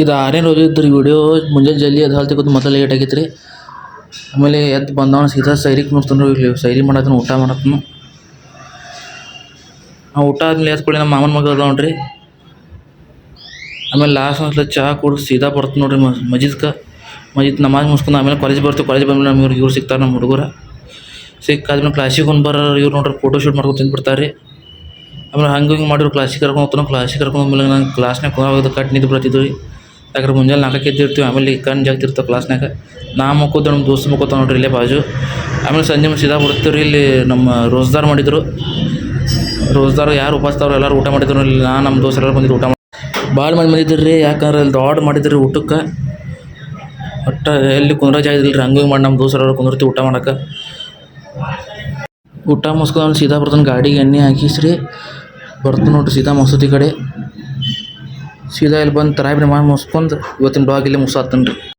ಇದು 6ನೇ ರೋಜು ಇದ್ರಿ ವಿಡಿಯೋ ಮುಂಜಾನೆ ಜಲ್ದಿ ಎದ್ದು ಹಾಲ್ತಿಗೋದು ಮೊದಲು ಲೇಟ್ ಆಗೈತೆ ರೀ. ಆಮೇಲೆ ಎದ್ದು ಬಂದವನು ಸೀದಾ ಸೈರಿಗೆ ಕುಣಿಸ್ತಾನೆ ಇಲ್ಲಿ ಸೈರಿ ಮಾಡತ್ತನು ಊಟ ಮಾಡತ್ತನು. ನಾವು ಊಟ ಆದ್ಮೇಲೆ ಎದ್ಕೊಳ್ಳಿ ನಮ್ಮ ಮಾಮನ ಮಗ ಅದ ನೋಡ್ರಿ. ಆಮೇಲೆ ಲಾಸ್ಟ್ ಒಂದ್ಸಲ ಚಹಾ ಕುಡಿದು ಸೀದಾ ಬರ್ತು ನೋಡ್ರಿ ಮಜಿದ್ ನಮಾಜ್ ಮುಗಿಸ್ಕೊಂಡು ಆಮೇಲೆ ಕಾಲೇಜ್ ಬರ್ತೀವಿ. ಕಾಲೇಜ್ ಬಂದ್ಮೇಲೆ ನಮ್ಗೆ ಇವ್ರು ಸಿಗ್ತಾರೆ ನಮ್ಮ ಹುಡುಗರು. ಸಿಕ್ಕಾದ್ಮೇಲೆ ಕ್ಲಾಸಿಗೆ ಒಂದು ಇವ್ರು ನೋಡ್ರಿ ಫೋಟೋ ಶೂಟ್ ಮಾಡ್ಕೊಂಡು ತಿಂದ್ಬಿಡ್ತಾರೆ ರೀ. ಆಮೇಲೆ ಹಂಗೆ ಹಿಂಗೆ ಮಾಡಿದ್ರು ಕ್ಲಾಸಿಗೆ ಕರ್ಕೊಂಡು ಹೋಗ್ತಾನೆ. ಕ್ಲಾಸಿಗೆ ಕರ್ಕೊಂಡು ಹೋದ್ಮೇಲೆ ನಾನು ಕ್ಲಾಸ್ನಾಗ ಕುಂದ್ರಾಗ ಕಟ್ ನಿಂತು ಬರ್ತಿದ್ವಿ ರೀ. ಯಾಕಂದ್ರೆ ಮುಂಜಾನೆ 4ಕ್ಕೆ ಎದ್ದಿರ್ತೀವಿ. ಆಮೇಲೆ ಕಣ್ಣು ಜಾಗ್ತಿರ್ತಾವೆ ಕ್ಲಾಸ್ನಾಗ. ನಾ ಮಕ್ಕೋದು ನಮ್ಮ ದೋಸ್ತು ಮಕ್ಕೋತಾವ ನೋಡ್ರಿ ಇಲ್ಲೇ ಬಾಜು. ಆಮೇಲೆ ಸಂಜೆ ಸೀದಾ ಬರ್ತೀವಿ ರೀ. ಇಲ್ಲಿ ನಮ್ಮ ರೋಜ್ದಾರ್ ಮಾಡಿದ್ರು. ರೋಜ್ದಾರ್ ಯಾರು ಉಪವಾಸದವ್ರು ಎಲ್ಲರೂ ಊಟ ಮಾಡಿದ್ರು. ಇಲ್ಲಿ ನಾನು ನಮ್ಮ ದೋಸ್ತ ಎಲ್ಲರೂ ಬಂದಿದ್ದು ಊಟ ಮಾಡಿ ಭಾಳ ಮಂದಿ ಬಂದಿದ್ರು ರೀ. ಯಾಕಂದ್ರೆ ಅಲ್ಲಿ ದೊಡ್ಡ ಮಾಡಿದ್ರು ಊಟಕ್ಕೆ. ಒಟ್ಟು ಎಲ್ಲಿ ಕುಂದ್ರ ಜಾಗ ಇದಿಲ್ಲ ರೀ. ಹಂಗೆ ಮಾಡಿ ನಮ್ಮ ದೋಸ್ತರೆಲ್ಲರೂ ಕುಂದಿರ್ತೀವಿ ಊಟ ಮಾಡಕ್ಕೆ. ಊಟ ಮುಗಿಸ್ಕೊಂಡು ಸೀದಾ ಬರ್ತಾನೆ ಗಾಡಿಗೆ ಎಣ್ಣೆ ಹಾಕಿಸ್ರಿ ಬರ್ತಾನೆ ನೋಡ್ರಿ ಸೀದಾ ಮಸೂತಿ ಕಡೆ. ಸೀದಾ ಇಲ್ಲಿ ಬಂದು ತರಾಬಿನ ಮಾಡಿ ಮುಗಿಸ್ಕೊಂಡು ಇವತ್ತಿನ ಬ್ಲಾಗ್ ಇಲ್ಲಿ ಮುಗಿಸಾತ್ತೇನೆ ರೀ.